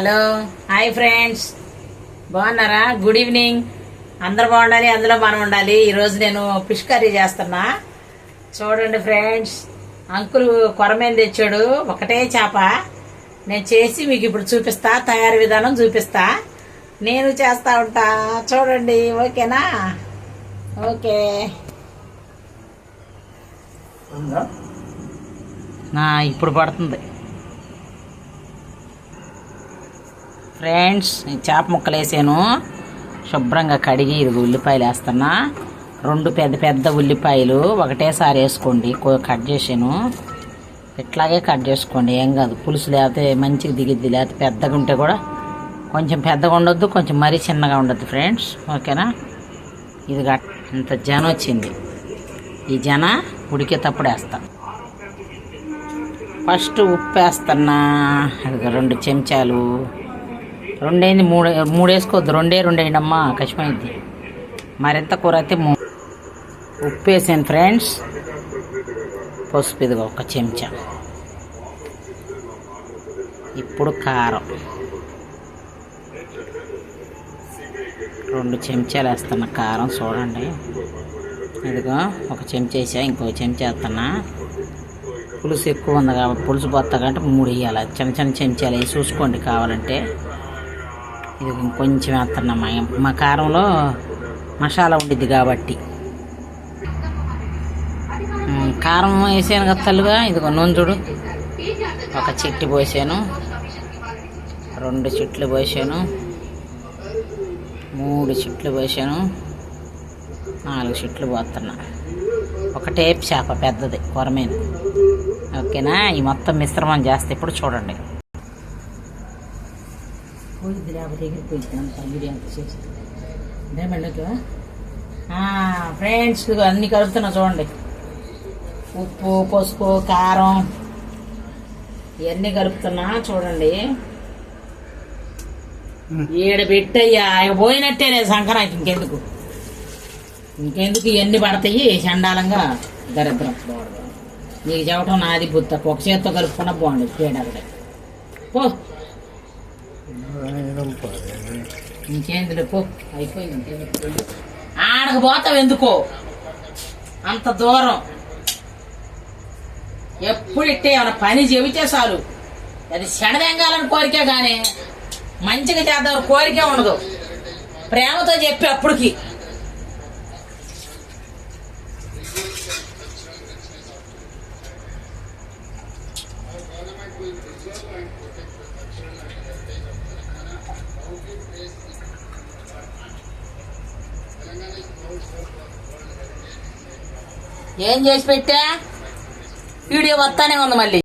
Hello hi friends, బాగున్నారా? Good evening. అందరు బాగుండాలి, అందులో మనం ఉండాలి. ఈరోజు నేను ఫిష్ కర్రీ చేస్తున్నా. చూడండి ఫ్రెండ్స్, అంకుల్ కొరమేను తెచ్చాడు, ఒకటే చేప. నేను చేసి మీకు ఇప్పుడు చూపిస్తా, తయారీ విధానం చూపిస్తా. నేను చేస్తా ఉంటా, చూడండి. ఓకేనా? ఓకే. ఇప్పుడు పడుతుంది ఫ్రెండ్స్. చేప ముక్కలు వేసాను, శుభ్రంగా కడిగి ఇది ఉల్లిపాయలు వేస్తున్నా. 2 పెద్ద పెద్ద ఉల్లిపాయలు ఒకటేసారి వేసుకోండి. కట్ చేసాను, ఇట్లాగే కట్ చేసుకోండి, ఏం కాదు. పులుసు లేకపోతే మంచిగా దిగిద్ది, లేకపోతే పెద్దగా ఉంటే కూడా కొంచెం పెద్దగా ఉండొద్దు, కొంచెం మరీ చిన్నగా ఉండొద్దు ఫ్రెండ్స్. ఓకేనా? ఇది ఇంత జన వచ్చింది. ఈ జన ఉడికేటప్పుడు వేస్తా. ఫస్ట్ ఉప్పు వేస్తున్నా, 2 చెంచాలు. 2 అయింది, 3 వేసుకోవద్దు, 2 వేయండి అమ్మా, కష్టమైంది. మరింత కూర అయితే ఉప్పు వేసాను ఫ్రెండ్స్. పసుపు ఇదిగో 1 చెంచా. ఇప్పుడు కారం 2 చెంచాలు వేస్తున్నా కారం. చూడండి, ఇదిగో 1 చెంచా వేసా, ఇంకో చెంచా వేస్తున్నా. పులుసు ఎక్కువ ఉంది కాబట్టి, పులుసు పోతా కాబట్టి 3 వేయాలి. చిన్న చిన్న చెంచాలు వేసి చూసుకోండి కావాలంటే. ఇది ఇంకొంచెం వేస్తున్నా. మా కారంలో మసాలా ఉండిద్ది కాబట్టి. కారం వేసాను కదా తల్లుగా. ఇదిగో నూనె చూడు, 1 చిట్టి పోసాను, 2 చిట్లు పోసాను, 3 చిట్లు పోసాను, 4 చిట్లు పోతున్నా. ఒకటే చేప పెద్దది, కొరమేను. ఓకేనా? ఈ మొత్తం మిశ్రమం చేస్తే ఇప్పుడు చూడండి. ఫ్రెండ్స్, అన్ని కలుపుతున్నా చూడండి. ఉప్పు, పసుపు, కారం ఇవన్నీ కలుపుతున్నా చూడండి. పెట్టయ్యా, పోయినట్టేనే సంక్రాంతి. ఇంకెందుకు ఇవన్నీ పడతాయి చండాలంగా, దరిద్రం. నీకు చెప్పటం నాది బుత్త. 1 చేతితో కలుపుకున్నా బాగుండదు, పేడగడ పో. ఇంకేందులో పో, అయిపోయింది. ఆడకు పోతావు ఎందుకో అంత దూరం? ఎప్పుడు ఇట్టే ఏమైనా పని చెబితే చాలు, అది చెడదెంగాలని కోరికే కానీ మంచిగా చేద్దాం కోరికే ఉండదు. ప్రేమతో చెప్పి అప్పటికి ఏం చేసి పెట్టా? వీడియో వస్తానే ఉంది మళ్ళీ.